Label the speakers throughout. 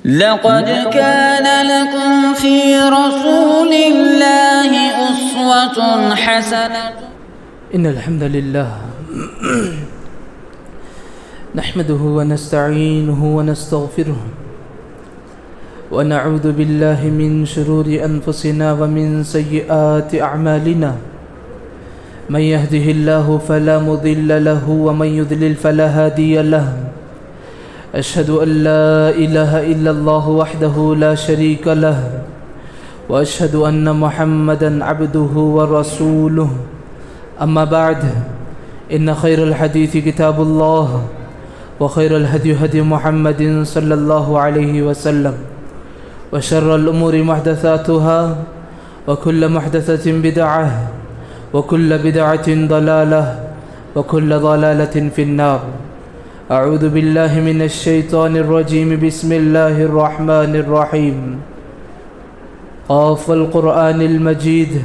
Speaker 1: لقد كان لكم في رسول الله أسوة حسنة
Speaker 2: إن الحمد لله نحمده ونستعينه ونستغفره ونعوذ بالله من شرور أنفسنا ومن سيئات أعمالنا من يهده الله فلا مضل له ومن يضلل فلا هادي له أشهد أن لا إله إلا الله وحده لا شريك له وأشهد أن محمدا عبده ورسوله أما بعد إن خير الحديث كتاب الله وخير الهدي هدي محمد صلى الله عليه وسلم وشر الأمور محدثاتها وكل محدثة بدعة وكل بدعة ضلالة وكل ضلالة في النار. أعوذ بالله من الشيطان الرجيم. بسم الله الرحمن الرحيم. قاف القرآن المجيد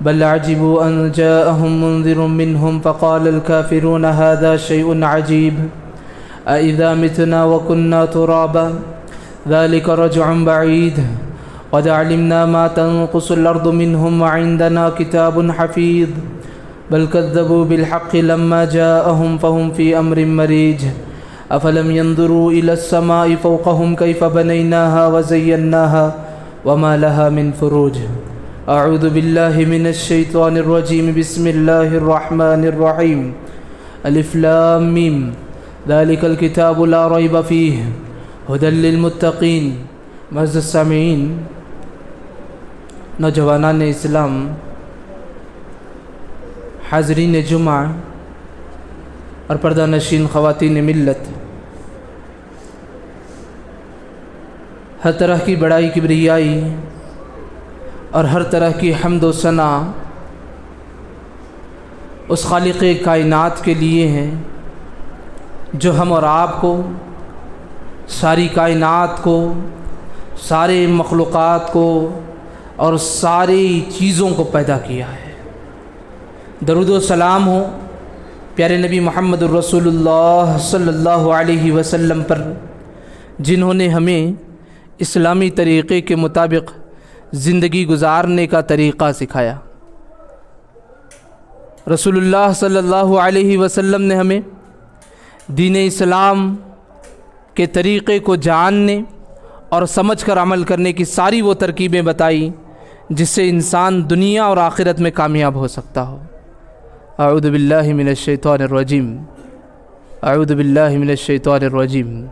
Speaker 2: بل عجبوا أن جاءهم منذر منهم فقال الكافرون هذا شيء عجيب أإذا متنا وكنا ترابا ذلك رجع بعيد قد علمنا ما تنقص الأرض منهم وعندنا كتاب حفيظ بل كذبوا بالحق لما جاءهم فهم في أمر مريج أفلم ينظروا إلى السماء فوقهم كيف بنيناها وزيناها وما لها من فروج. أعوذ بالله من الشيطان الرجيم. بسم الله الرحمن الرحيم. ألف لام ميم ذلك الكتاب لا ريب فيه هدى للمتقين. معزز السامعین، نوجوانان اسلام، حاضرین جمعہ اور پردہ نشین خواتین ملت، ہر طرح کی بڑائی کبریائی اور ہر طرح کی حمد و ثنا اس خالق کائنات کے لیے ہیں جو ہم اور آپ کو، ساری کائنات کو، سارے مخلوقات کو اور ساری چیزوں کو پیدا کیا ہے۔ درود و سلام ہو پیارے نبی محمد الرسول اللہ صلی اللہ علیہ وسلم پر، جنہوں نے ہمیں اسلامی طریقے کے مطابق زندگی گزارنے کا طریقہ سکھایا۔ رسول اللہ صلی اللہ علیہ وسلم نے ہمیں دین اسلام کے طریقے کو جاننے اور سمجھ کر عمل کرنے کی ساری وہ ترکیبیں بتائی جس سے انسان دنیا اور آخرت میں کامیاب ہو سکتا ہو۔ اعوذ باللہ من الشیطان الرجیم. اعوذ باللہ من الشیطان الرجیم.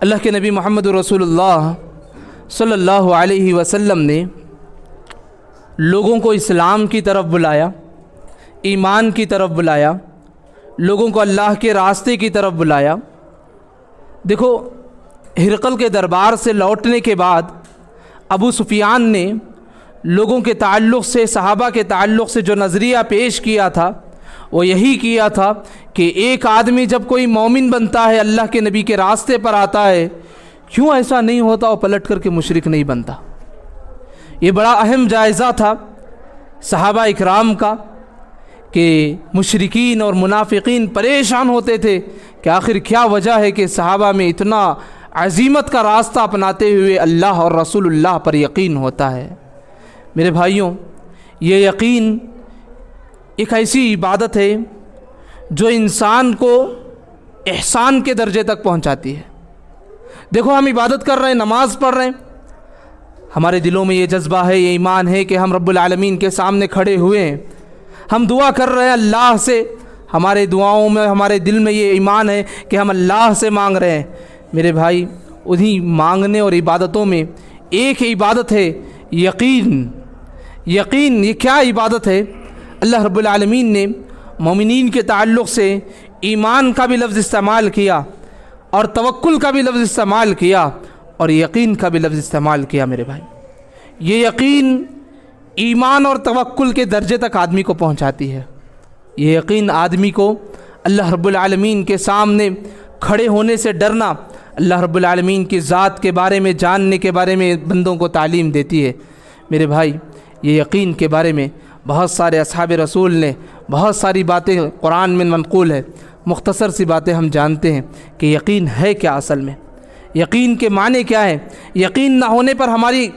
Speaker 2: اللہ کے نبی محمد رسول اللہ صلی اللہ علیہ وسلم نے لوگوں کو اسلام کی طرف بلایا، ایمان کی طرف بلایا، لوگوں کو اللہ کے راستے کی طرف بلایا۔ دیکھو، ہرقل کے دربار سے لوٹنے کے بعد ابو سفیان نے لوگوں کے تعلق سے، صحابہ کے تعلق سے جو نظریہ پیش کیا تھا وہ یہی کیا تھا کہ ایک آدمی جب کوئی مومن بنتا ہے، اللہ کے نبی کے راستے پر آتا ہے، کیوں ایسا نہیں ہوتا وہ پلٹ کر کے مشرک نہیں بنتا۔ یہ بڑا اہم جائزہ تھا صحابہ اکرام کا کہ مشرکین اور منافقین پریشان ہوتے تھے کہ آخر کیا وجہ ہے کہ صحابہ میں اتنا عزیمت کا راستہ اپناتے ہوئے اللہ اور رسول اللہ پر یقین ہوتا ہے۔ میرے بھائیوں، یہ یقین ایک ایسی عبادت ہے جو انسان کو احسان کے درجے تک پہنچاتی ہے۔ دیکھو، ہم عبادت کر رہے ہیں، نماز پڑھ رہے ہیں، ہمارے دلوں میں یہ جذبہ ہے، یہ ایمان ہے کہ ہم رب العالمین کے سامنے کھڑے ہوئے ہیں، ہم دعا کر رہے ہیں اللہ سے، ہمارے دعاؤں میں، ہمارے دل میں یہ ایمان ہے کہ ہم اللہ سے مانگ رہے ہیں۔ میرے بھائی، انہی مانگنے اور عبادتوں میں ایک عبادت ہے یقین۔ یقین یہ کیا عبادت ہے؟ اللہ رب العالمین نے مومنین کے تعلق سے ایمان کا بھی لفظ استعمال کیا اور توکل کا بھی لفظ استعمال کیا اور یقین کا بھی لفظ استعمال کیا۔ میرے بھائی، یہ یقین ایمان اور توکل کے درجے تک آدمی کو پہنچاتی ہے۔ یہ یقین آدمی کو اللہ رب العالمین کے سامنے کھڑے ہونے سے ڈرنا، اللہ رب العالمین کی ذات کے بارے میں جاننے کے بارے میں بندوں کو تعلیم دیتی ہے۔ میرے بھائی، یہ یقین کے بارے میں بہت سارے اصحاب رسول نے بہت ساری باتیں قرآن میں منقول ہے، مختصر سی باتیں ہم جانتے ہیں کہ یقین ہے کیا اصل میں۔ یقین کے معنی کیا ہے؟ یقین نہ ہونے پر ہماری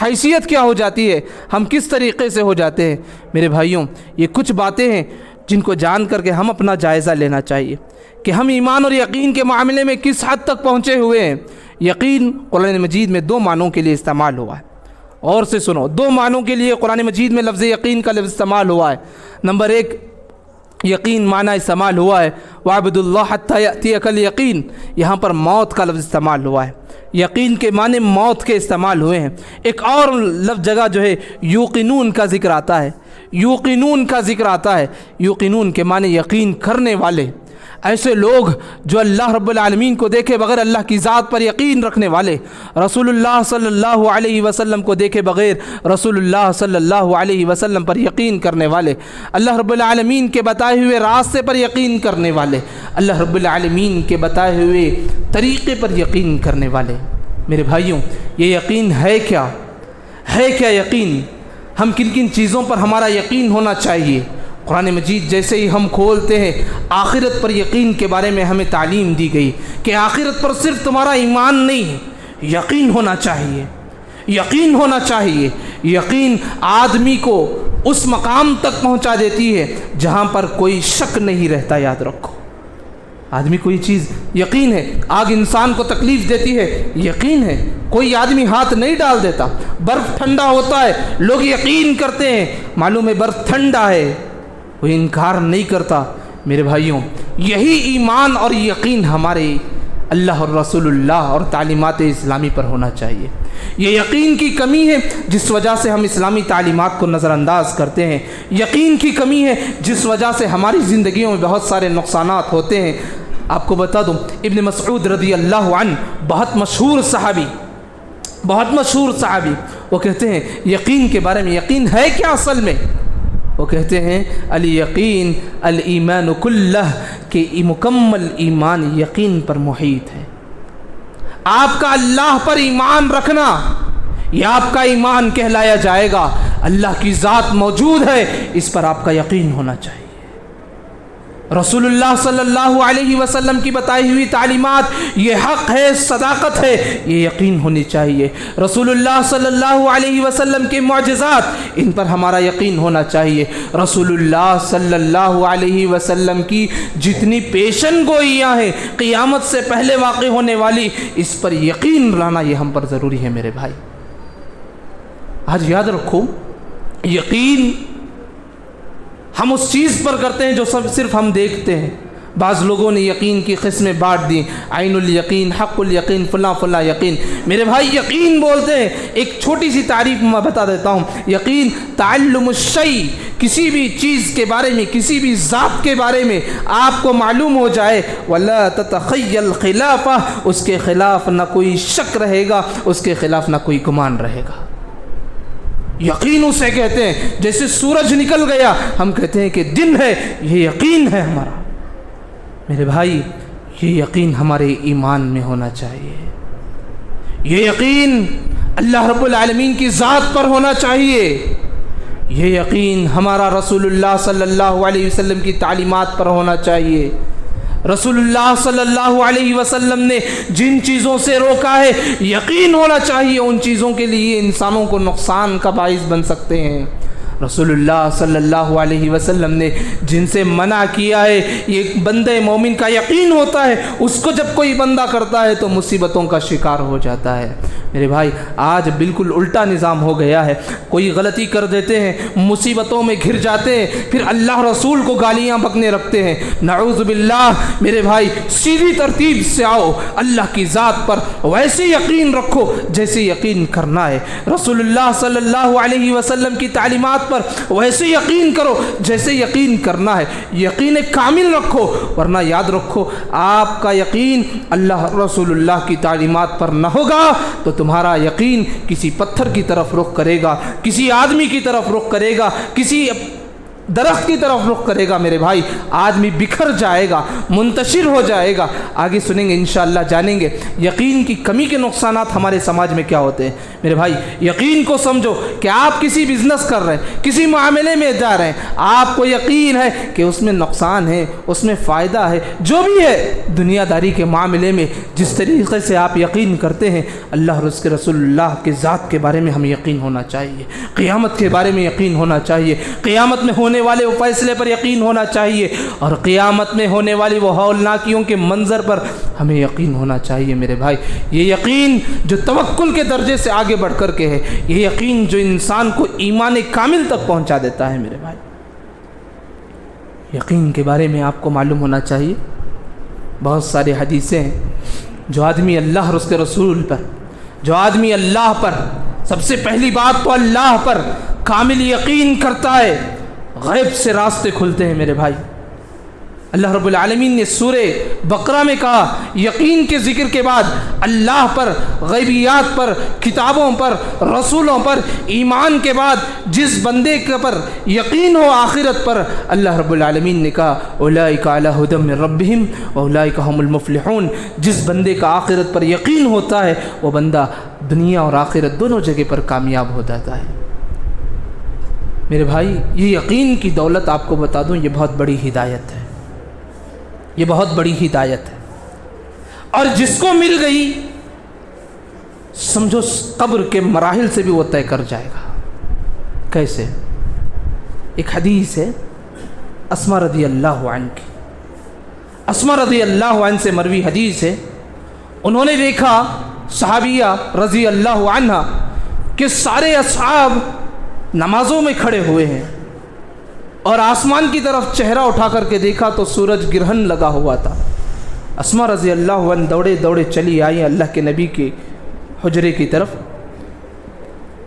Speaker 2: حیثیت کیا ہو جاتی ہے، ہم کس طریقے سے ہو جاتے ہیں؟ میرے بھائیوں، یہ کچھ باتیں ہیں جن کو جان کر کے ہم اپنا جائزہ لینا چاہیے کہ ہم ایمان اور یقین کے معاملے میں کس حد تک پہنچے ہوئے ہیں۔ یقین قرآن مجید میں 2 معنوں کے لیے استعمال ہوا ہے، اور سے سنو، 2 معنوں کے لیے قرآن مجید میں لفظ یقین کا لفظ استعمال ہوا ہے۔ نمبر 1 یقین معنی استعمال ہوا ہے وَاعْبُدُوا اللَّهَ حَتَّى يَأْتِيَكَ الْيَقِينُ، یہاں پر موت کا لفظ استعمال ہوا ہے۔ یقین کے معنی موت کے استعمال ہوئے ہیں۔ ایک اور لفظ جگہ جو ہے یوقنون کا ذکر آتا ہے، یوقنون کا ذکر آتا ہے۔ یوقنون کے معنی یقین کرنے والے، ایسے لوگ جو اللہ رب العالمین کو دیکھے بغیر اللہ کی ذات پر یقین رکھنے والے، رسول اللہ صلی اللہ علیہ وسلم کو دیکھے بغیر رسول اللہ صلی اللہ علیہ وسلم پر یقین کرنے والے، اللہ رب العالمین کے بتائے ہوئے راستے پر یقین کرنے والے، اللہ رب العالمین کے بتائے ہوئے طریقے پر یقین کرنے والے۔ میرے بھائیوں، یہ یقین ہے کیا؟ ہے کیا یقین؟ ہم کن کن چیزوں پر ہمارا یقین ہونا چاہیے؟ قرآن مجید جیسے ہی ہم کھولتے ہیں، آخرت پر یقین کے بارے میں ہمیں تعلیم دی گئی کہ آخرت پر صرف تمہارا ایمان نہیں، یقین ہونا چاہیے، یقین ہونا چاہیے۔ یقین آدمی کو اس مقام تک پہنچا دیتی ہے جہاں پر کوئی شک نہیں رہتا۔ یاد رکھو، آدمی کو یہ چیز یقین ہے، آگ انسان کو تکلیف دیتی ہے، یقین ہے، کوئی آدمی ہاتھ نہیں ڈال دیتا۔ برف ٹھنڈا ہوتا ہے، لوگ یقین کرتے ہیں، معلوم ہے برف ٹھنڈا ہے، کوئی انکار نہیں کرتا۔ میرے بھائیوں، یہی ایمان اور یقین ہمارے اللہ اور رسول اللہ اور تعلیمات اسلامی پر ہونا چاہیے۔ یہ یقین کی کمی ہے جس وجہ سے ہم اسلامی تعلیمات کو نظر انداز کرتے ہیں، یقین کی کمی ہے جس وجہ سے ہماری زندگیوں میں بہت سارے نقصانات ہوتے ہیں۔ آپ کو بتا دوں، ابن مسعود رضی اللہ عنہ بہت مشہور صحابی، بہت مشہور صحابی، وہ کہتے ہیں یقین کے بارے میں، یقین ہے کیا اصل میں؟ وہ کہتے ہیں الیقین الایمان کلہ، کہ مکمل ایمان یقین پر محیط ہے۔ آپ کا اللہ پر ایمان رکھنا یہ آپ کا ایمان کہلایا جائے گا۔ اللہ کی ذات موجود ہے، اس پر آپ کا یقین ہونا چاہیے۔ رسول اللہ صلی اللہ علیہ وسلم کی بتائی ہوئی تعلیمات یہ حق ہے، صداقت ہے، یہ یقین ہونی چاہیے۔ رسول اللہ صلی اللہ علیہ وسلم کے معجزات، ان پر ہمارا یقین ہونا چاہیے۔ رسول اللہ صلی اللہ علیہ وسلم کی جتنی پیشن گوئیاں ہیں قیامت سے پہلے واقع ہونے والی، اس پر یقین لانا یہ ہم پر ضروری ہے۔ میرے بھائی، آج یاد رکھو، یقین ہم اس چیز پر کرتے ہیں جو صرف ہم دیکھتے ہیں۔ بعض لوگوں نے یقین کی قسمیں بانٹ دی، عین الیقین، حق الیقین، فلاں فلاں یقین۔ میرے بھائی، یقین بولتے ہیں، ایک چھوٹی سی تعریف میں بتا دیتا ہوں۔ یقین تعلم الشیء، کسی بھی چیز کے بارے میں، کسی بھی ذات کے بارے میں آپ کو معلوم ہو جائے، ولا تتخیل خلافہ، اس کے خلاف نہ کوئی شک رہے گا، اس کے خلاف نہ کوئی گمان رہے گا۔ یقین اسے کہتے ہیں، جیسے سورج نکل گیا ہم کہتے ہیں کہ دن ہے، یہ یقین ہے ہمارا۔ میرے بھائی، یہ یقین ہمارے ایمان میں ہونا چاہیے، یہ یقین اللہ رب العالمین کی ذات پر ہونا چاہیے، یہ یقین ہمارا رسول اللہ صلی اللہ علیہ وسلم کی تعلیمات پر ہونا چاہیے۔ رسول اللہ صلی اللہ علیہ وسلم نے جن چیزوں سے روکا ہے، یقین ہونا چاہیے ان چیزوں کے لیے انسانوں کو نقصان کا باعث بن سکتے ہیں۔ رسول اللہ صلی اللہ علیہ وسلم نے جن سے منع کیا ہے، یہ بندے مومن کا یقین ہوتا ہے، اس کو جب کوئی بندہ کرتا ہے تو مصیبتوں کا شکار ہو جاتا ہے۔ میرے بھائی، آج بالکل الٹا نظام ہو گیا ہے، کوئی غلطی کر دیتے ہیں، مصیبتوں میں گھر جاتے ہیں، پھر اللہ رسول کو گالیاں بکنے رکھتے ہیں، نعوذ باللہ۔ میرے بھائی، سیدھی ترتیب سے آؤ، اللہ کی ذات پر ویسے یقین رکھو جیسے یقین کرنا ہے، رسول اللہ صلی اللہ علیہ وسلم کی تعلیمات پر ویسے یقین کرو جیسے یقین کرنا ہے، یقین کامل رکھو، ورنہ یاد رکھو آپ کا یقین اللہ رسول اللہ کی تعلیمات پر نہ ہوگا تو تمہارا یقین کسی پتھر کی طرف رخ کرے گا، کسی آدمی کی طرف رخ کرے گا، کسی درخت کی طرف رخ کرے گا میرے بھائی، آدمی بکھر جائے گا، منتشر ہو جائے گا۔ آگے سنیں گے انشاءاللہ، جانیں گے یقین کی کمی کے نقصانات ہمارے سماج میں کیا ہوتے ہیں۔ میرے بھائی یقین کو سمجھو کہ آپ کسی بزنس کر رہے ہیں، کسی معاملے میں جا رہے ہیں، آپ کو یقین ہے کہ اس میں نقصان ہے، اس میں فائدہ ہے، جو بھی ہے دنیا داری کے معاملے میں جس طریقے سے آپ یقین کرتے ہیں، اللہ اور اس کے رسول اللہ کے ذات کے بارے میں ہمیں یقین ہونا چاہیے، قیامت کے بارے میں یقین ہونا چاہیے، قیامت میں ہونے والے وہ فیصلے پر یقین ہونا چاہیے، اور قیامت میں ہونے والی وہ ہولناکیوں کے منظر پر ہمیں یقین ہونا چاہیے۔ میرے بھائی یہ یقین جو توکل کے درجے سے آگے بڑھ کر کے ہے، یہ یقین جو انسان کو ایمان کامل تک پہنچا دیتا ہے۔ میرے بھائی یقین کے بارے میں آپ کو معلوم ہونا چاہیے، بہت سارے حدیثیں ہیں، جو آدمی اللہ اور اس کے رسول پر، جو آدمی اللہ پر، سب سے پہلی بات تو اللہ پر کامل یقین کرتا ہے، غیب سے راستے کھلتے ہیں۔ میرے بھائی اللہ رب العالمین نے سورہ بقرہ میں کہا، یقین کے ذکر کے بعد اللہ پر، غیبیات پر، کتابوں پر، رسولوں پر ایمان کے بعد جس بندے کے پر یقین ہو آخرت پر، اللہ رب العالمین نے کہا اولئک علی ھدی من ربہم واولئک ھم المفلحون۔ جس بندے کا آخرت پر یقین ہوتا ہے وہ بندہ دنیا اور آخرت دونوں جگہ پر کامیاب ہو جاتا ہے۔ میرے بھائی یہ یقین کی دولت آپ کو بتا دوں، یہ بہت بڑی ہدایت ہے، یہ بہت بڑی ہدایت ہے، اور جس کو مل گئی سمجھو قبر کے مراحل سے بھی وہ طے کر جائے گا۔ کیسے؟ ایک حدیث ہے اسما رضی اللہ عنہ کی، اسما رضی اللہ عنہ سے مروی حدیث ہے، انہوں نے دیکھا صحابیہ رضی اللہ عنہ کہ سارے اصحاب نمازوں میں کھڑے ہوئے ہیں، اور آسمان کی طرف چہرہ اٹھا کر کے دیکھا تو سورج گرہن لگا ہوا تھا۔ اسما رضی اللہ عنہ دوڑے دوڑے چلی آئی اللہ کے نبی کے حجرے کی طرف،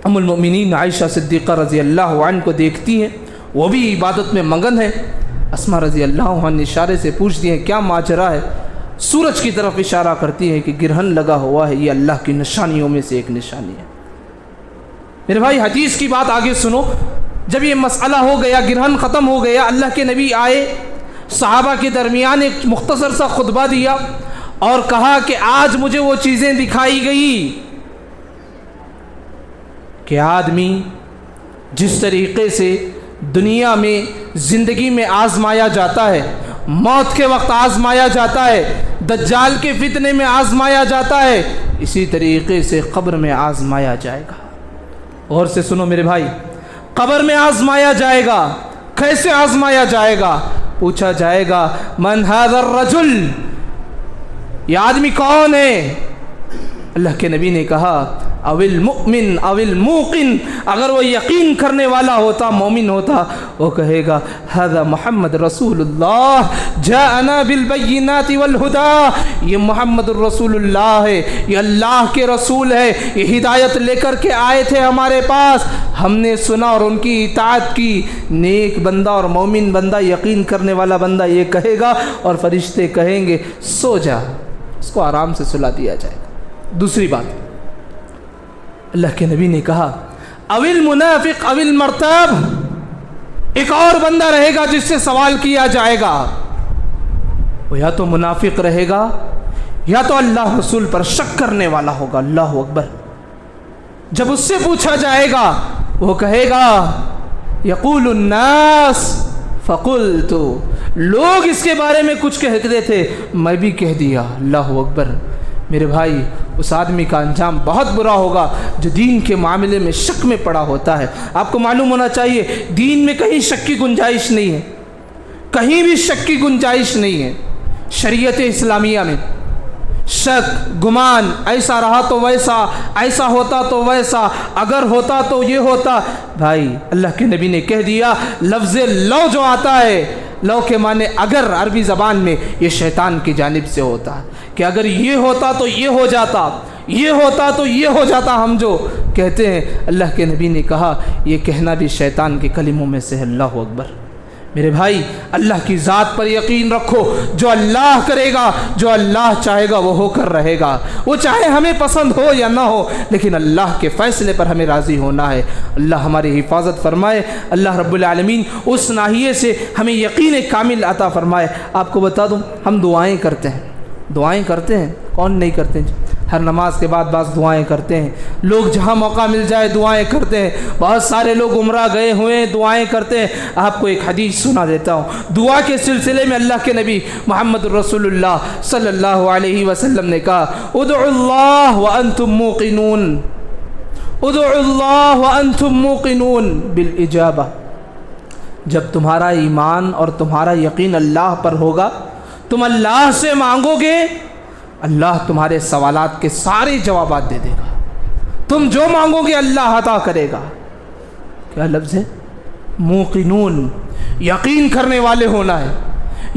Speaker 2: ام المؤمنین عائشہ صدیقہ رضی اللہ عنہ کو دیکھتی ہیں، وہ بھی عبادت میں مگن ہے۔ اسما رضی اللہ عنہ اشارے سے پوچھتی ہیں کیا ماجرا ہے؟ سورج کی طرف اشارہ کرتی ہے کہ گرہن لگا ہوا ہے، یہ اللہ کی نشانیوں میں سے ایک نشانی ہے۔ میرے بھائی حدیث کی بات آگے سنو، جب یہ مسئلہ ہو گیا، گرہن ختم ہو گیا، اللہ کے نبی آئے، صحابہ کے درمیان ایک مختصر سا خطبہ دیا اور کہا کہ آج مجھے وہ چیزیں دکھائی گئی کہ آدمی جس طریقے سے دنیا میں زندگی میں آزمایا جاتا ہے، موت کے وقت آزمایا جاتا ہے، دجال کے فتنے میں آزمایا جاتا ہے، اسی طریقے سے قبر میں آزمایا جائے گا۔ اور سے سنو میرے بھائی، قبر میں آزمایا جائے گا۔ کیسے آزمایا جائے گا؟ پوچھا جائے گا من ھذا الرجل، یہ آدمی کون ہے؟ اللہ کے نبی نے کہا او المؤمن او الموقن، اگر وہ یقین کرنے والا ہوتا، مومن ہوتا، وہ کہے گا ھذا محمد رسول اللہ جاءنا بالبینات والہدی، یہ محمد الرسول اللہ ہے، یہ اللہ کے رسول ہے، یہ ہدایت لے کر کے آئے تھے ہمارے پاس، ہم نے سنا اور ان کی اطاعت کی۔ نیک بندہ اور مومن بندہ، یقین کرنے والا بندہ یہ کہے گا، اور فرشتے کہیں گے سو جا، اس کو آرام سے سلا دیا جائے گا۔ دوسری بات اللہ کے نبی نے کہا اوil منافق اوil مرتاب، ایک اور بندہ رہے گا جس سے سوال کیا جائے گا، وہ یا تو منافق رہے گا یا تو اللہ رسول پر شک کرنے والا ہوگا۔ اللہ اکبر۔ جب اس سے پوچھا جائے گا وہ کہے گا یقول الناس فقلت، لوگ اس کے بارے میں کچھ کہتے تھے میں بھی کہہ دیا۔ اللہ اکبر۔ میرے بھائی اس آدمی کا انجام بہت برا ہوگا جو دین کے معاملے میں شک میں پڑا ہوتا ہے۔ آپ کو معلوم ہونا چاہیے دین میں کہیں شک کی گنجائش نہیں ہے، کہیں بھی شک کی گنجائش نہیں ہے۔ شریعت اسلامیہ میں شک، گمان، ایسا رہا تو ویسا، ایسا ہوتا تو ویسا، اگر ہوتا تو یہ ہوتا، بھائی اللہ کے نبی نے کہہ دیا لفظ لو جو آتا ہے، لو کے معنی اگر عربی زبان میں، یہ شیطان کی جانب سے ہوتا ہے کہ اگر یہ ہوتا تو یہ ہو جاتا، یہ ہوتا تو یہ ہو جاتا، ہم جو کہتے ہیں۔ اللہ کے نبی نے کہا یہ کہنا بھی شیطان کے کلموں میں سے ہے۔ اللہ اکبر۔ میرے بھائی اللہ کی ذات پر یقین رکھو، جو اللہ کرے گا، جو اللہ چاہے گا وہ ہو کر رہے گا، وہ چاہے ہمیں پسند ہو یا نہ ہو، لیکن اللہ کے فیصلے پر ہمیں راضی ہونا ہے۔ اللہ ہماری حفاظت فرمائے، اللہ رب العالمین اس ناحیے سے ہمیں یقین کامل عطا فرمائے۔ آپ کو بتا دوں، ہم دعائیں کرتے ہیں، کون نہیں کرتے ہیں؟ ہر نماز کے بعد بعض دعائیں کرتے ہیں، لوگ جہاں موقع مل جائے دعائیں کرتے ہیں، بہت سارے لوگ عمرہ گئے ہوئے ہیں دعائیں کرتے ہیں۔ آپ کو ایک حدیث سنا دیتا ہوں، دعا کے سلسلے میں اللہ کے نبی محمد رسول اللہ صلی اللہ علیہ وسلم نے کہا، ادعوا اللہ وانتم موقنون، ادعوا اللہ وانتم موقنون بالاجابہ۔ جب تمہارا ایمان اور تمہارا یقین اللہ پر ہوگا، تم اللہ سے مانگو گے، اللہ تمہارے سوالات کے سارے جوابات دے دے گا، تم جو مانگو گے اللہ عطا کرے گا۔ کیا لفظ ہے؟ موقنون، یقین کرنے والے ہونا ہے،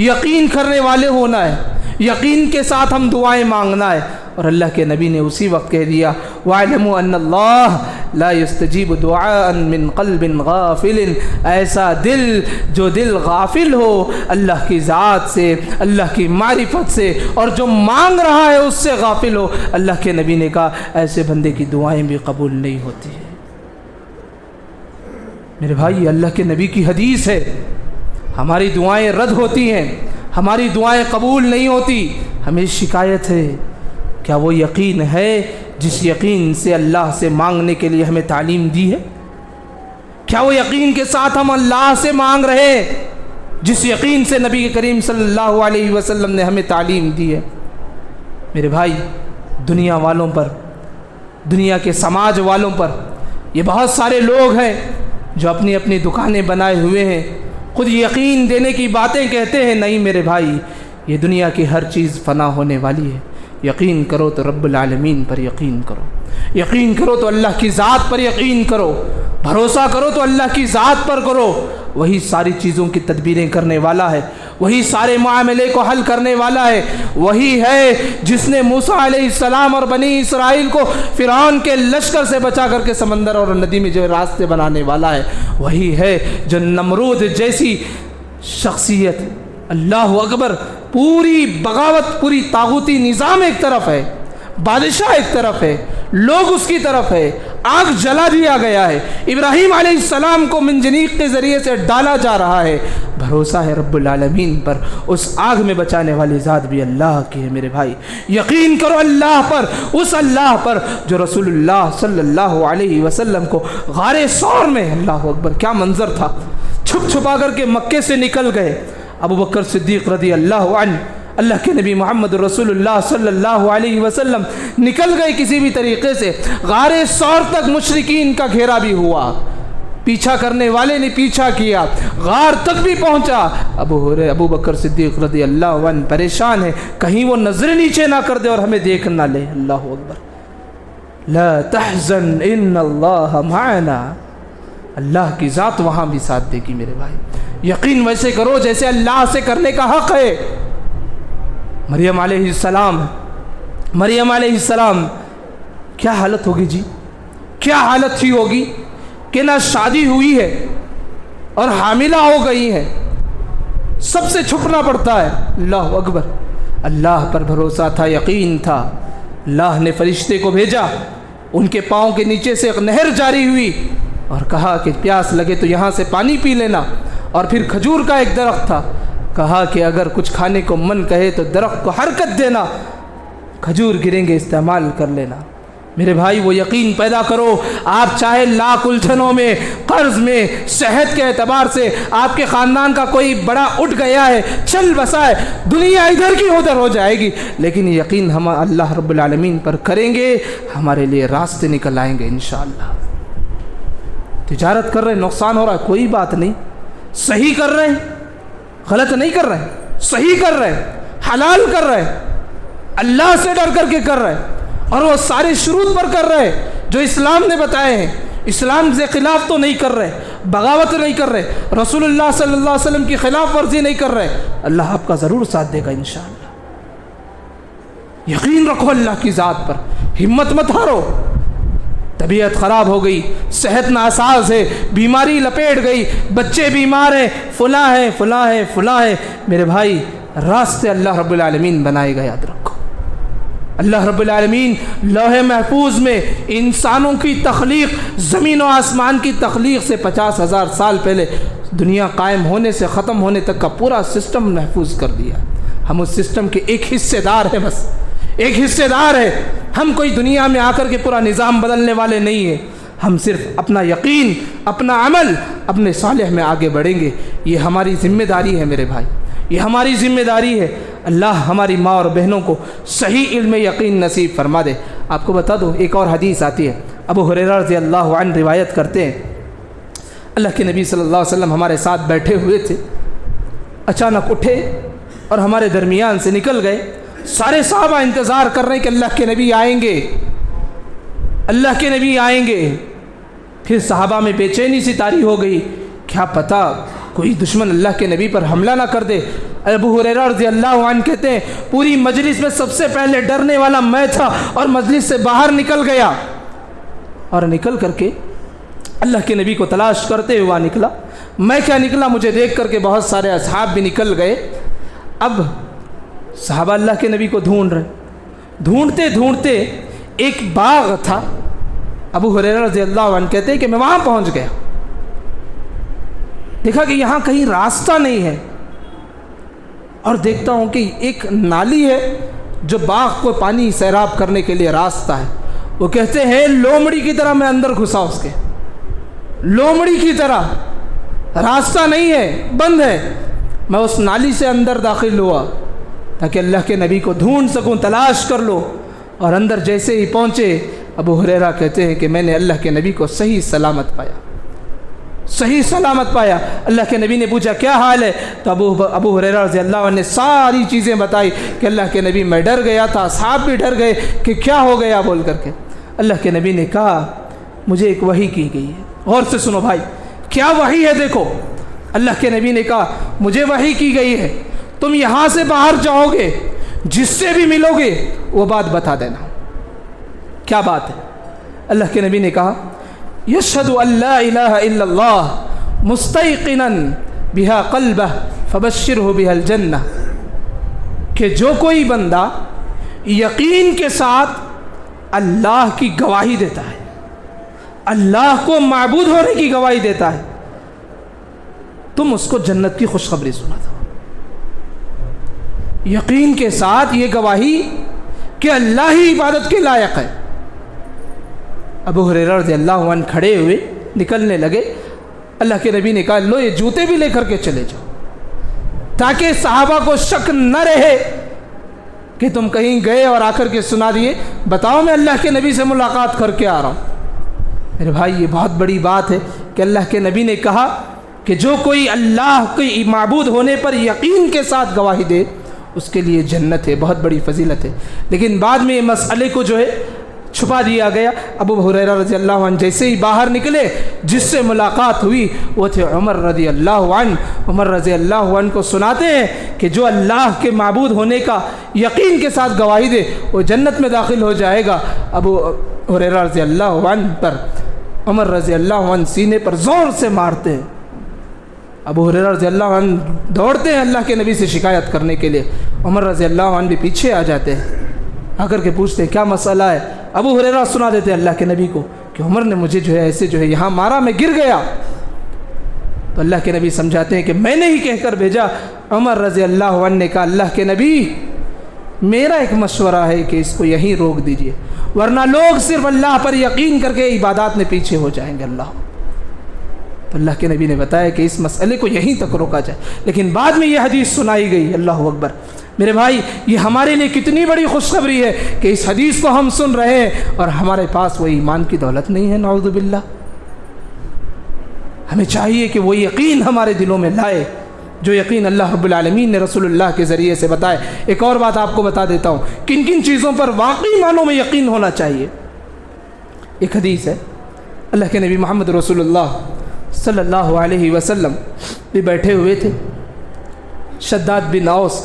Speaker 2: یقین کرنے والے ہونا ہے، یقین کے ساتھ ہم دعائیں مانگنا ہے۔ اور اللہ کے نبی نے اسی وقت کہہ دیا، وَاعْلَمُوا أَنَّ اللَّهَ لَا يَسْتَجِيبُ دُعَاءً مِّن قَلْبٍ غَافِلٍ، ایسا دل جو دل غافل ہو اللہ کی ذات سے، اللہ کی معرفت سے، اور جو مانگ رہا ہے اس سے غافل ہو، اللہ کے نبی نے کہا ایسے بندے کی دعائیں بھی قبول نہیں ہوتی ہیں۔ میرے بھائی اللہ کے نبی کی حدیث ہے، ہماری دعائیں رد ہوتی ہیں، ہماری دعائیں قبول نہیں ہوتی، ہمیں شکایت ہے۔ کیا وہ یقین ہے جس یقین سے اللہ سے مانگنے کے لیے ہمیں تعلیم دی ہے؟ کیا وہ یقین کے ساتھ ہم اللہ سے مانگ رہے ہیں جس یقین سے نبی کریم صلی اللہ علیہ وسلم نے ہمیں تعلیم دی ہے؟ میرے بھائی دنیا والوں پر، دنیا کے سماج والوں پر یہ بہت سارے لوگ ہیں جو اپنی اپنی دکانیں بنائے ہوئے ہیں، خود یقین دینے کی باتیں کہتے ہیں۔ نہیں میرے بھائی، یہ دنیا کی ہر چیز فنا ہونے والی ہے۔ یقین کرو تو رب العالمین پر یقین کرو، یقین کرو تو اللہ کی ذات پر یقین کرو، بھروسہ کرو تو اللہ کی ذات پر کرو۔ وہی ساری چیزوں کی تدبیریں کرنے والا ہے، وہی سارے معاملے کو حل کرنے والا ہے، وہی ہے جس نے موسیٰ علیہ السلام اور بنی اسرائیل کو فرعون کے لشکر سے بچا کر کے سمندر اور ندی میں جو راستے بنانے والا ہے، وہی ہے جو نمرود جیسی شخصیت، اللہ اکبر، پوری بغاوت، پوری طاغوتی نظام ایک طرف ہے، بادشاہ ایک طرف ہے، لوگ اس کی طرف ہے، آگ جلا دیا گیا ہے، ابراہیم علیہ السلام کو منجنیق کے ذریعے سے ڈالا جا رہا ہے، بھروسہ ہے رب العالمین پر، اس آگ میں بچانے والی ذات بھی اللہ کی ہے۔ میرے بھائی یقین کرو اللہ پر، اس اللہ پر جو رسول اللہ صلی اللہ علیہ وسلم کو غار ثور میں، اللہ اکبر کیا منظر تھا، چھپ چھپا کر کے مکے سے نکل گئے۔ ابو بکر صدیق رضی اللہ عنہ، اللہ کے نبی محمد رسول اللہ صلی اللہ علیہ وسلم نکل گئے کسی بھی طریقے سے، غار ثور تک مشرکین کا گھیرا بھی ہوا، پیچھا کرنے والے نے پیچھا کیا، غار تک بھی پہنچا۔ ابو بکر صدیق رضی اللہ عنہ پریشان ہے، کہیں وہ نظر نیچے نہ کر دے اور ہمیں دیکھ نہ لے۔ اللہ اکبر، لا تحزن ان اللہ معنا، اللہ کی ذات وہاں بھی ساتھ دے گی۔ میرے بھائی یقین ویسے کرو جیسے اللہ سے کرنے کا حق ہے۔ مریم علیہ السلام کیا حالت ہوگی جی، کیا حالت تھی ہوگی کہ نہ شادی ہوئی ہے اور حاملہ ہو گئی ہے، سب سے چھپنا پڑتا ہے۔ اللہ اکبر، اللہ پر بھروسہ تھا، یقین تھا، اللہ نے فرشتے کو بھیجا، ان کے پاؤں کے نیچے سے ایک نہر جاری ہوئی اور کہا کہ پیاس لگے تو یہاں سے پانی پی لینا، اور پھر کھجور کا ایک درخت تھا، کہا کہ اگر کچھ کھانے کو من کہے تو درخت کو حرکت دینا، کھجور گریں گے استعمال کر لینا۔ میرے بھائی وہ یقین پیدا کرو، آپ چاہے لاکھ الجھنوں میں، قرض میں، صحت کے اعتبار سے آپ کے خاندان کا کوئی بڑا اٹھ گیا ہے، چل بسا ہے، دنیا ادھر کی ادھر ہو جائے گی، لیکن یقین ہم اللہ رب العالمین پر کریں گے، ہمارے لیے راستے نکل آئیں گے انشاءاللہ۔ تجارت کر رہے نقصان ہو رہا ہے، کوئی بات نہیں، صحیح کر رہے ہیں، غلط نہیں کر رہے ہیں، صحیح کر رہے ہیں، حلال کر رہے ہیں، اللہ سے ڈر کر کے کر رہے ہیں، اور وہ سارے شروط پر کر رہے ہیں جو اسلام نے بتائے ہیں، اسلام سے خلاف تو نہیں کر رہے، بغاوت نہیں کر رہے، رسول اللہ صلی اللہ علیہ وسلم کی خلاف ورزی نہیں کر رہے، اللہ آپ کا ضرور ساتھ دے گا انشاءاللہ۔ یقین رکھو اللہ کی ذات پر، ہمت مت ہارو، طبیعت خراب ہو گئی، صحت ناساز ہے، بیماری لپیٹ گئی، بچے بیمار ہیں، فلاں ہے فلاں ہے فلاں ہے، میرے بھائی راستے اللہ رب العالمین بنائے گا، یاد رکھو۔ اللہ رب العالمین لوح محفوظ میں انسانوں کی تخلیق، زمین و آسمان کی تخلیق سے 50,000 سال پہلے دنیا قائم ہونے سے ختم ہونے تک کا پورا سسٹم محفوظ کر دیا۔ ہم اس سسٹم کے ایک حصے دار ہیں، بس ایک حصے دار ہے۔ ہم کوئی دنیا میں آ کر کے پورا نظام بدلنے والے نہیں ہیں، ہم صرف اپنا یقین، اپنا عمل، اپنے صالح میں آگے بڑھیں گے۔ یہ ہماری ذمہ داری ہے میرے بھائی، یہ ہماری ذمہ داری ہے۔ اللہ ہماری ماں اور بہنوں کو صحیح علم یقین نصیب فرما دے۔ آپ کو بتا دو ایک اور حدیث آتی ہے، ابو ہریرہ رضی اللہ عنہ روایت کرتے ہیں، اللہ کے نبی صلی اللہ علیہ وسلم ہمارے ساتھ بیٹھے ہوئے تھے، اچانک اٹھے اور ہمارے درمیان سے نکل گئے۔ سارے صحابہ انتظار کر رہے ہیں کہ اللہ کے نبی آئیں گے، اللہ کے نبی آئیں گے۔ پھر صحابہ میں بے چینی سی طاری ہو گئی، کیا پتہ کوئی دشمن اللہ کے نبی پر حملہ نہ کر دے۔ ابو ہریرہ رضی اللہ عنہ کہتے ہیں پوری مجلس میں سب سے پہلے ڈرنے والا میں تھا، اور مجلس سے باہر نکل گیا، اور نکل کر کے اللہ کے نبی کو تلاش کرتے ہوا نکلا۔ میں کیا نکلا، مجھے دیکھ کر کے بہت سارے اصحاب بھی نکل گئے۔ اب صحابہ اللہ کے نبی کو ڈھونڈ رہے، ڈھونڈتے ڈھونڈتے ایک باغ تھا۔ ابو ہریرہ رضی اللہ عنہ کہتے ہیں کہ میں وہاں پہنچ گیا، دیکھا کہ یہاں کہیں راستہ نہیں ہے، اور دیکھتا ہوں کہ ایک نالی ہے جو باغ کو پانی سیراب کرنے کے لیے راستہ ہے۔ وہ کہتے ہیں لومڑی کی طرح میں اندر گھسا، اس کے لومڑی کی طرح، راستہ نہیں ہے، بند ہے۔ میں اس نالی سے اندر داخل ہوا تاکہ اللہ کے نبی کو ڈھونڈ سکوں، تلاش کر لو، اور اندر جیسے ہی پہنچے ابو ہریرہ کہتے ہیں کہ میں نے اللہ کے نبی کو صحیح سلامت پایا، صحیح سلامت پایا۔ اللہ کے نبی نے پوچھا کیا حال ہے، تو ابو ہریرہ رضی اللہ عنہ نے ساری چیزیں بتائی کہ اللہ کے نبی میں ڈر گیا تھا، صحابہ بھی ڈر گئے کہ کیا ہو گیا بول کر کے۔ اللہ کے نبی نے کہا مجھے ایک وحی کی گئی ہے، غور سے سنو بھائی، کیا وحی ہے دیکھو۔ اللہ کے نبی نے کہا مجھے وحی کی گئی ہے، تم یہاں سے باہر جاؤ گے، جس سے بھی ملو گے وہ بات بتا دینا۔ کیا بات ہے؟ اللہ کے نبی نے کہا یشہد ان لا الہ الا اللہ مستیقنا بہا قلبہ فبشرہ بہا الجنہ، کہ جو کوئی بندہ یقین کے ساتھ اللہ کی گواہی دیتا ہے، اللہ کو معبود ہونے کی گواہی دیتا ہے، تم اس کو جنت کی خوشخبری سنا دو۔ یقین کے ساتھ یہ گواہی کہ اللہ ہی عبادت کے لائق ہے۔ ابو ہریرہ رضی اللہ عنہ کھڑے ہوئے نکلنے لگے۔ اللہ کے نبی نے کہا لو یہ جوتے بھی لے کر کے چلے جاؤ، تاکہ صحابہ کو شک نہ رہے کہ تم کہیں گئے اور آ کر کے سنا دیے، بتاؤ میں اللہ کے نبی سے ملاقات کر کے آ رہا ہوں۔ میرے بھائی یہ بہت بڑی بات ہے کہ اللہ کے نبی نے کہا کہ جو کوئی اللہ کے معبود ہونے پر یقین کے ساتھ گواہی دے اس کے لیے جنت ہے، بہت بڑی فضیلت ہے۔ لیکن بعد میں یہ مسئلے کو جو ہے چھپا دیا گیا۔ ابو ہریرہ رضی اللہ عنہ جیسے ہی باہر نکلے، جس سے ملاقات ہوئی وہ تھے عمر رضی اللہ عنہ۔ عمر رضی اللہ عنہ کو سناتے ہیں کہ جو اللہ کے معبود ہونے کا یقین کے ساتھ گواہی دے وہ جنت میں داخل ہو جائے گا۔ ابو ہریرہ رضی اللہ عنہ پر عمر رضی اللہ عنہ سینے پر زور سے مارتے ہیں۔ ابو ہریرہ رضی اللہ عنہ دوڑتے ہیں اللہ کے نبی سے شکایت کرنے کے لیے، عمر رضی اللہ عنہ بھی پیچھے آ جاتے ہیں، آ کر کے پوچھتے ہیں کیا مسئلہ ہے۔ ابو ہریرہ سنا دیتے اللہ کے نبی کو کہ عمر نے مجھے جو ہے ایسے جو ہے یہاں مارا، میں گر گیا۔ تو اللہ کے نبی سمجھاتے ہیں کہ میں نے ہی کہہ کر بھیجا۔ عمر رضی اللہ عنہ نے کہا اللہ کے نبی میرا ایک مشورہ ہے کہ اس کو یہیں روک دیجئے، ورنہ لوگ صرف اللہ پر یقین کر کے عبادات میں پیچھے ہو جائیں گے۔ اللہ تو اللہ کے نبی نے بتایا کہ اس مسئلے کو یہیں تک روکا جائے، لیکن بعد میں یہ حدیث سنائی گئی۔ اللہ اکبر۔ میرے بھائی یہ ہمارے لیے کتنی بڑی خوشخبری ہے کہ اس حدیث کو ہم سن رہے ہیں اور ہمارے پاس وہ ایمان کی دولت نہیں ہے، نعوذ باللہ۔ ہمیں چاہیے کہ وہ یقین ہمارے دلوں میں لائے جو یقین اللہ رب العالمین نے رسول اللہ کے ذریعے سے بتائے۔ ایک اور بات آپ کو بتا دیتا ہوں کن کن چیزوں پر واقعی معنوں میں یقین ہونا چاہیے۔ ایک حدیث ہے، اللہ کے نبی محمد رسول اللہ صلی اللہ علیہ وسلم بھی بیٹھے ہوئے تھے۔ شداد بن اوس،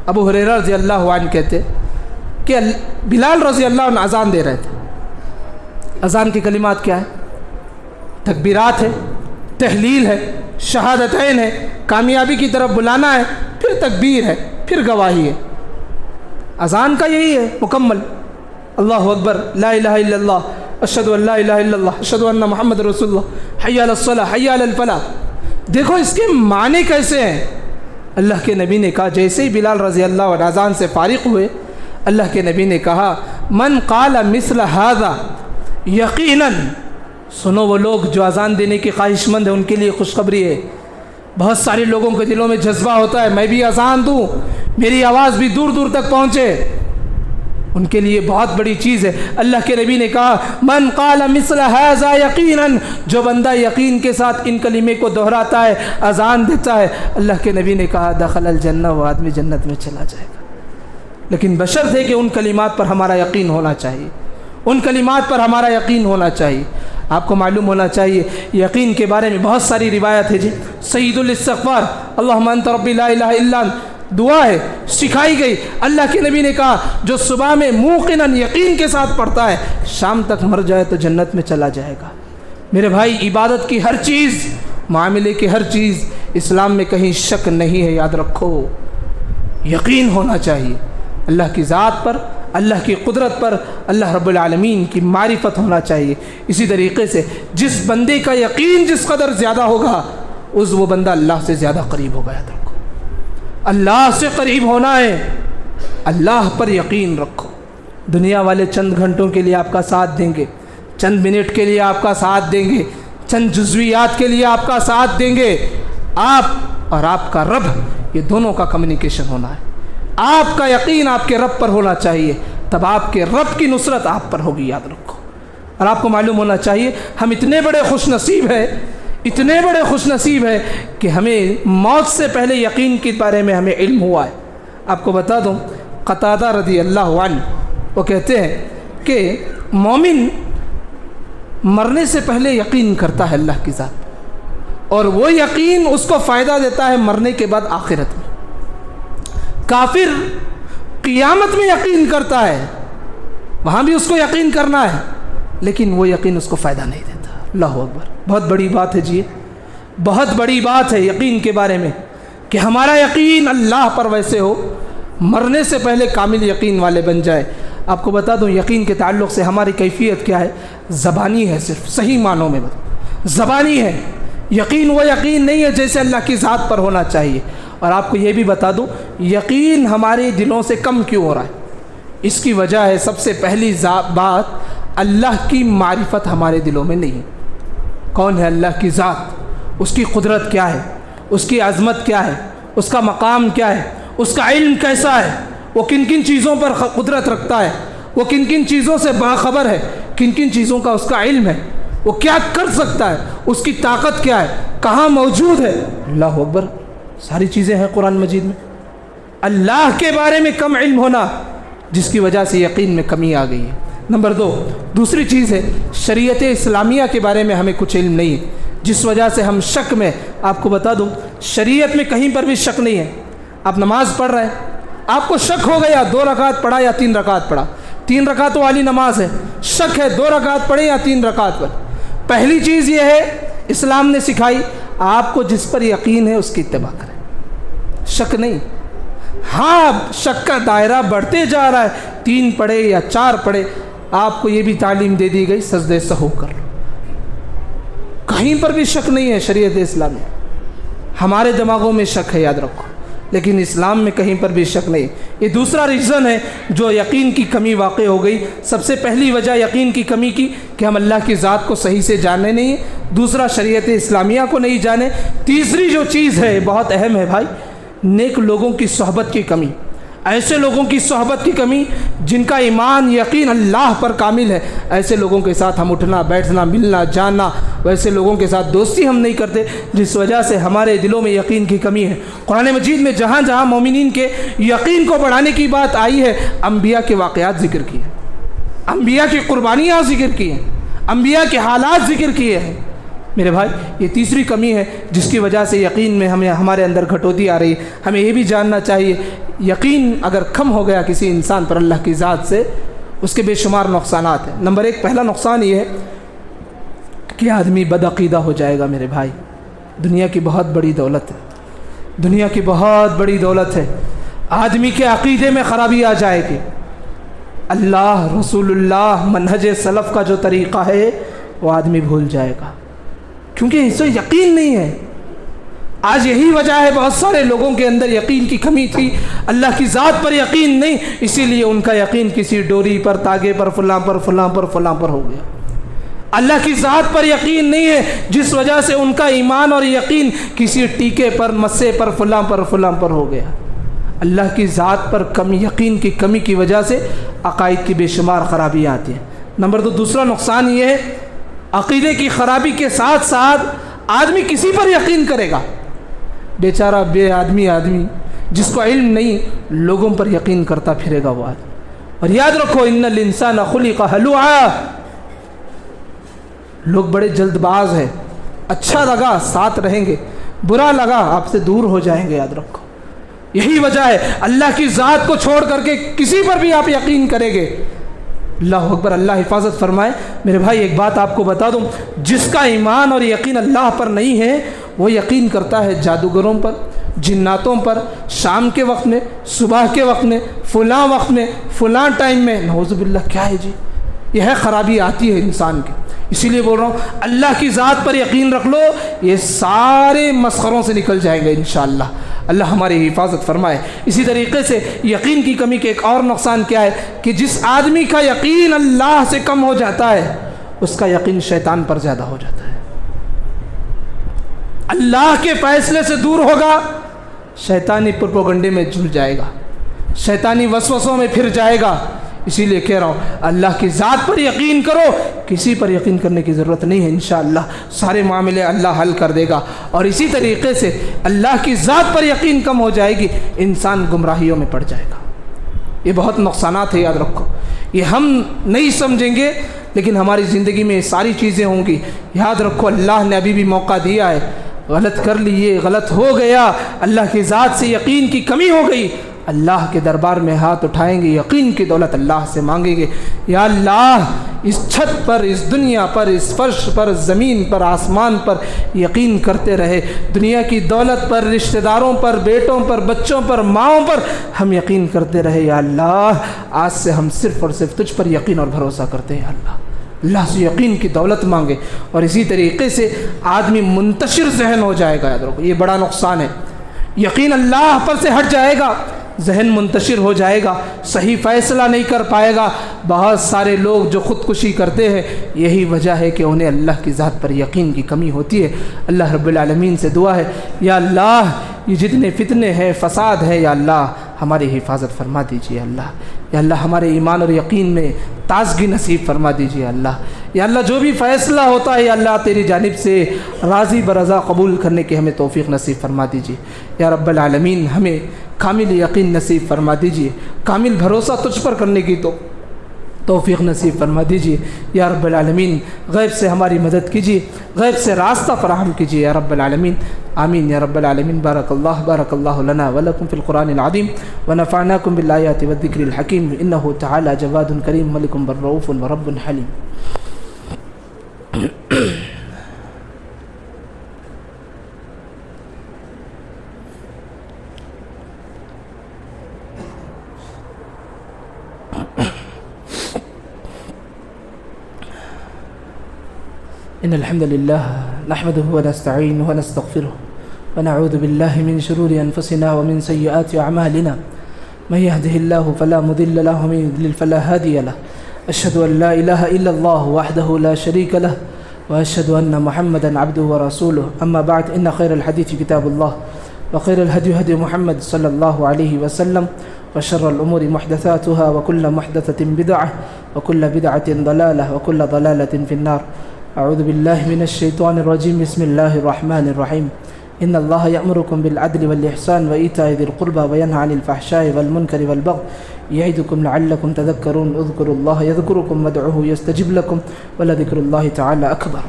Speaker 2: ابو ہریرہ رضی اللہ عنہ کہتے کہ بلال رضی اللہ عنہ اذان دے رہے تھے، اذان کے کلمات کیا ہے؟ تکبیرات ہے، تحلیل ہے، شہادتین ہے، کامیابی کی طرف بلانا ہے، پھر تکبیر ہے، پھر گواہی ہے۔ اذان کا یہی ہے مکمل، اللہ اکبر، لا الہ الا اللہ، اشہد ان لا الہ الا اللہ، اشہد ان محمد رسول اللہ، حی علی الصلاۃ، حی علی الفلاح۔ دیکھو اس کے معنی کیسے ہیں۔ اللہ کے نبی نے کہا، جیسے ہی بلال رضی اللہ عنہ اذان سے فارغ ہوئے، اللہ کے نبی نے کہا، من قال مثل هذا یقیناً، سنو وہ لوگ جو اذان دینے کے خواہش مند ہیں ان کے لیے خوشخبری ہے۔ بہت سارے لوگوں کے دلوں میں جذبہ ہوتا ہے میں بھی اذان دوں، میری آواز بھی دور دور تک پہنچے، ان کے لیے بہت بڑی چیز ہے۔ اللہ کے نبی نے کہا، من قال مثل هذا یقیناً، جو بندہ یقین کے ساتھ ان کلمے کو دہراتا ہے، اذان دیتا ہے، اللہ کے نبی نے کہا دخل الجنہ، وہ آدمی جنت میں چلا جائے گا۔ لیکن بشرط ہے کہ ان کلمات پر ہمارا یقین ہونا چاہیے، ان کلمات پر ہمارا یقین ہونا چاہیے۔ آپ کو معلوم ہونا چاہیے یقین کے بارے میں بہت ساری روایت ہے جی۔ سید الاستغفار، اللہم انت ربی لا الہ الا انت، دعا ہے، سکھائی گئی۔ اللہ کے نبی نے کہا جو صبح میں موقناً یقین کے ساتھ پڑھتا ہے، شام تک مر جائے تو جنت میں چلا جائے گا۔ میرے بھائی، عبادت کی ہر چیز، معاملے کی ہر چیز، اسلام میں کہیں شک نہیں ہے، یاد رکھو، یقین ہونا چاہیے اللہ کی ذات پر، اللہ کی قدرت پر، اللہ رب العالمین کی معرفت ہونا چاہیے۔ اسی طریقے سے جس بندے کا یقین جس قدر زیادہ ہوگا، وہ بندہ اللہ سے زیادہ قریب ہوگا۔ یاد رکھو، اللہ سے قریب ہونا ہے، اللہ پر یقین رکھو۔ دنیا والے چند گھنٹوں کے لیے آپ کا ساتھ دیں گے، چند منٹ کے لیے آپ کا ساتھ دیں گے، چند جزویات کے لیے آپ کا ساتھ دیں گے۔ آپ اور آپ کا رب، یہ دونوں کا کمیونیکیشن ہونا ہے۔ آپ کا یقین آپ کے رب پر ہونا چاہیے، تب آپ کے رب کی نصرت آپ پر ہوگی، یاد رکھو۔ اور آپ کو معلوم ہونا چاہیے ہم اتنے بڑے خوش نصیب ہیں، اتنے بڑے خوش نصیب ہیں کہ ہمیں موت سے پہلے یقین کے بارے میں ہمیں علم ہوا ہے۔ آپ کو بتا دوں، قتادہ رضی اللہ عنہ وہ کہتے ہیں کہ مومن مرنے سے پہلے یقین کرتا ہے اللہ کی ذات، اور وہ یقین اس کو فائدہ دیتا ہے مرنے کے بعد آخرت میں۔ کافر قیامت میں یقین کرتا ہے، وہاں بھی اس کو یقین کرنا ہے، لیکن وہ یقین اس کو فائدہ نہیں دیتا۔ اللہ اکبر، بہت بڑی بات ہے جی، بہت بڑی بات ہے یقین کے بارے میں، کہ ہمارا یقین اللہ پر ویسے ہو، مرنے سے پہلے کامل یقین والے بن جائے۔ آپ کو بتا دوں یقین کے تعلق سے ہماری کیفیت کیا ہے، زبانی ہے، صرف صحیح معنوں میں زبانی ہے۔ یقین وہ یقین نہیں ہے جیسے اللہ کی ذات پر ہونا چاہیے۔ اور آپ کو یہ بھی بتا دوں یقین ہمارے دلوں سے کم کیوں ہو رہا ہے، اس کی وجہ ہے سب سے پہلی بات، اللہ کی معرفت ہمارے دلوں میں نہیں۔ کون ہے اللہ کی ذات، اس کی قدرت کیا ہے، اس کی عظمت کیا ہے، اس کا مقام کیا ہے، اس کا علم کیسا ہے، وہ کن کن چیزوں پر قدرت رکھتا ہے، وہ کن کن چیزوں سے باخبر ہے، کن کن چیزوں کا اس کا علم ہے، وہ کیا کر سکتا ہے، اس کی طاقت کیا ہے، کہاں موجود ہے۔ اللہ اکبر، ساری چیزیں ہیں قرآن مجید میں۔ اللہ کے بارے میں کم علم ہونا، جس کی وجہ سے یقین میں کمی آ گئی ہے۔ نمبر 2، دوسری چیز ہے شریعت اسلامیہ کے بارے میں ہمیں کچھ علم نہیں ہے، جس وجہ سے ہم شک میں۔ آپ کو بتا دوں شریعت میں کہیں پر بھی شک نہیں ہے۔ آپ نماز پڑھ رہے ہیں، آپ کو شک ہو گیا 2 رکعت پڑھا یا 3 رکعت پڑھا، 3 رکعتوں والی نماز ہے، شک ہے 2 رکعت پڑھے یا 3 رکعت پڑھے۔ پہلی چیز یہ ہے اسلام نے سکھائی، آپ کو جس پر یقین ہے اس کی اتباع کریں، شک نہیں۔ ہاں شک کا دائرہ بڑھتے جا رہا ہے، 3 پڑھے یا 4 پڑھے، آپ کو یہ بھی تعلیم دے دی گئی سجدے سہو کر لو، کہیں پر بھی شک نہیں ہے شریعت اسلامی۔ ہمارے دماغوں میں شک ہے، یاد رکھو، لیکن اسلام میں کہیں پر بھی شک نہیں۔ یہ دوسرا ریزن ہے جو یقین کی کمی واقع ہو گئی۔ سب سے پہلی وجہ یقین کی کمی کی کہ ہم اللہ کی ذات کو صحیح سے جانے نہیں، دوسرا شریعت اسلامیہ کو نہیں جانے، تیسری جو چیز ہے بہت اہم ہے بھائی، نیک لوگوں کی صحبت کی کمی، ایسے لوگوں کی صحبت کی کمی جن کا ایمان یقین اللہ پر کامل ہے، ایسے لوگوں کے ساتھ ہم اٹھنا بیٹھنا ملنا جاننا، ویسے لوگوں کے ساتھ دوستی ہم نہیں کرتے، جس وجہ سے ہمارے دلوں میں یقین کی کمی ہے۔ قرآن مجید میں جہاں جہاں مومنین کے یقین کو بڑھانے کی بات آئی ہے، انبیاء کے واقعات ذکر کیے ہیں، انبیاء کی قربانیاں ذکر کی ہیں، انبیاء کے حالات ذکر کیے ہیں۔ میرے بھائی یہ تیسری کمی ہے جس کی وجہ سے یقین میں ہمارے اندر گھٹوتی آ رہی ہے۔ ہمیں یہ بھی جاننا چاہیے یقین اگر کم ہو گیا کسی انسان پر اللہ کی ذات سے، اس کے بے شمار نقصانات ہیں۔ نمبر 1 پہلا نقصان یہ ہے کہ آدمی بدعقیدہ ہو جائے گا میرے بھائی۔ دنیا کی بہت بڑی دولت ہے، دنیا کی بہت بڑی دولت ہے، آدمی کے عقیدے میں خرابی آ جائے گی، اللہ، رسول اللہ، منہج سلف کا جو طریقہ ہے وہ آدمی بھول جائے گا، کیونکہ اسے یقین نہیں ہے۔ آج یہی وجہ ہے بہت سارے لوگوں کے اندر یقین کی کمی تھی، اللہ کی ذات پر یقین نہیں، اسی لیے ان کا یقین کسی ڈوری پر، تاگے پر، فلاں پر ہو گیا۔ اللہ کی ذات پر یقین نہیں ہے، جس وجہ سے ان کا ایمان اور یقین کسی ٹیکے پر، مسے پر، فلاں پر ہو گیا۔ اللہ کی ذات پر یقین کی کمی کی وجہ سے عقائد کی بے شمار خرابیاں آتی ہیں۔ نمبر 2 دوسرا نقصان یہ ہے، عقیدے کی خرابی کے ساتھ ساتھ آدمی کسی پر یقین کرے گا، بیچارہ بے آدمی جس کو علم نہیں، لوگوں پر یقین کرتا پھرے گا وہ آدمی۔ اور یاد رکھو، ان الانسان خلق ہلوعا، لوگ بڑے جلد باز ہیں، اچھا لگا ساتھ رہیں گے، برا لگا آپ سے دور ہو جائیں گے، یاد رکھو۔ یہی وجہ ہے اللہ کی ذات کو چھوڑ کر کے کسی پر بھی آپ یقین کریں گے، اللہ اکبر، اللہ حفاظت فرمائے۔ میرے بھائی ایک بات آپ کو بتا دوں، جس کا ایمان اور یقین اللہ پر نہیں ہے وہ یقین کرتا ہے جادوگروں پر، جناتوں پر، شام کے وقت میں، صبح کے وقت میں، فلاں وقت میں، فلاں ٹائم میں، نعوذ باللہ، کیا ہے جی؟ یہ ہے خرابی آتی ہے انسان کی۔ اسی لیے بول رہا ہوں، اللہ کی ذات پر یقین رکھ لو، یہ سارے مسخروں سے نکل جائیں گے انشاءاللہ، اللہ ہماری حفاظت فرمائے۔ اسی طریقے سے یقین کی کمی کے ایک اور نقصان کیا ہے کہ جس آدمی کا یقین اللہ سے کم ہو جاتا ہے اس کا یقین شیطان پر زیادہ ہو جاتا ہے۔ اللہ کے فیصلے سے دور ہوگا، شیطانی پروپیگنڈے میں جھل جائے گا، شیطانی وسوسوں میں پھر جائے گا۔ اسی لیے کہہ رہا ہوں، اللہ کی ذات پر یقین کرو، کسی پر یقین کرنے کی ضرورت نہیں ہے، انشاءاللہ سارے معاملے اللہ حل کر دے گا۔ اور اسی طریقے سے اللہ کی ذات پر یقین کم ہو جائے گی، انسان گمراہیوں میں پڑ جائے گا۔ یہ بہت نقصانات ہیں، یاد رکھو، یہ ہم نہیں سمجھیں گے لیکن ہماری زندگی میں یہ ساری چیزیں ہوں گی۔ یاد رکھو، اللہ نے ابھی بھی موقع دیا ہے، غلط کر لیے، غلط ہو گیا، اللہ کی ذات سے یقین کی کمی ہو گئی، اللہ کے دربار میں ہاتھ اٹھائیں گے، یقین کی دولت اللہ سے مانگیں گے، یا اللہ اس چھت پر، اس دنیا پر، اس فرش پر، زمین پر، آسمان پر یقین کرتے رہے، دنیا کی دولت پر، رشتہ داروں پر، بیٹوں پر، بچوں پر، ماؤں پر ہم یقین کرتے رہے، یا اللہ آج سے ہم صرف اور صرف تجھ پر یقین اور بھروسہ کرتے ہیں، اللہ سے یقین کی دولت مانگے۔ اور اسی طریقے سے آدمی منتشر ذہن ہو جائے گا، یاد رکھو یہ بڑا نقصان ہے، یقین اللہ پر سے ہٹ جائے گا، ذہن منتشر ہو جائے گا، صحیح فیصلہ نہیں کر پائے گا۔ بہت سارے لوگ جو خودکشی کرتے ہیں یہی وجہ ہے کہ انہیں اللہ کی ذات پر یقین کی کمی ہوتی ہے۔ اللہ رب العالمین سے دعا ہے، یا اللہ یہ جتنے فتنے ہیں، فساد ہے، یا اللہ ہماری حفاظت فرما دیجیے، اللہ یا اللہ ہمارے ایمان اور یقین میں تازگی نصیب فرما دیجیے، اللہ یا اللہ جو بھی فیصلہ ہوتا ہے یا اللہ تیری جانب سے راضی برضا قبول کرنے کی ہمیں توفیق نصیب فرما دیجیے، یا رب العالمین ہمیں کامل یقین نصیب فرما دیجیے، کامل بھروسہ تجھ پر کرنے کی تو توفیق نصیب فرما دیجیے، یا رب العالمین غیب سے ہماری مدد کیجیے، غیب سے راستہ فراہم کیجیے، یا رب العالمین آمین یا رب العالمین۔ بارک اللہ لنا ولکم فی القرآن العظیم ونفعناکم بالآیات والذکر الحکیم، انہ تعالی جواد کریم ملک بر رؤوف ورب حلیم۔ إن الحمد لله نحمده ونستعينه ونستغفره ونعوذ بالله من شرور أنفسنا ومن سيئات أعمالنا، من يهده الله فلا مضل له ومن يضلل فلا هادي له، أشهد أن لا إله إلا الله وحده لا شريك له، وأشهد أن محمدا عبده ورسوله، أما بعد، إن خير الحديث كتاب الله وخير الهدي هدي محمد صلى الله عليه وسلم، وشر الأمور محدثاتها وكل محدثة بدعة وكل بدعة ضلالة وكل ضلالة في النار۔ أعوذ بالله من الشيطان الرجيم، بسم الله الرحمن الرحيم، إن الله يأمركم بالعدل والإحسان وإيتاء ذي القربى وينهى عن الفحشاء والمنكر والبغي يعظكم لعلكم تذكرون، اذكروا الله يذكركم وادعوه يستجب لكم ولذكر الله تعالى أكبر۔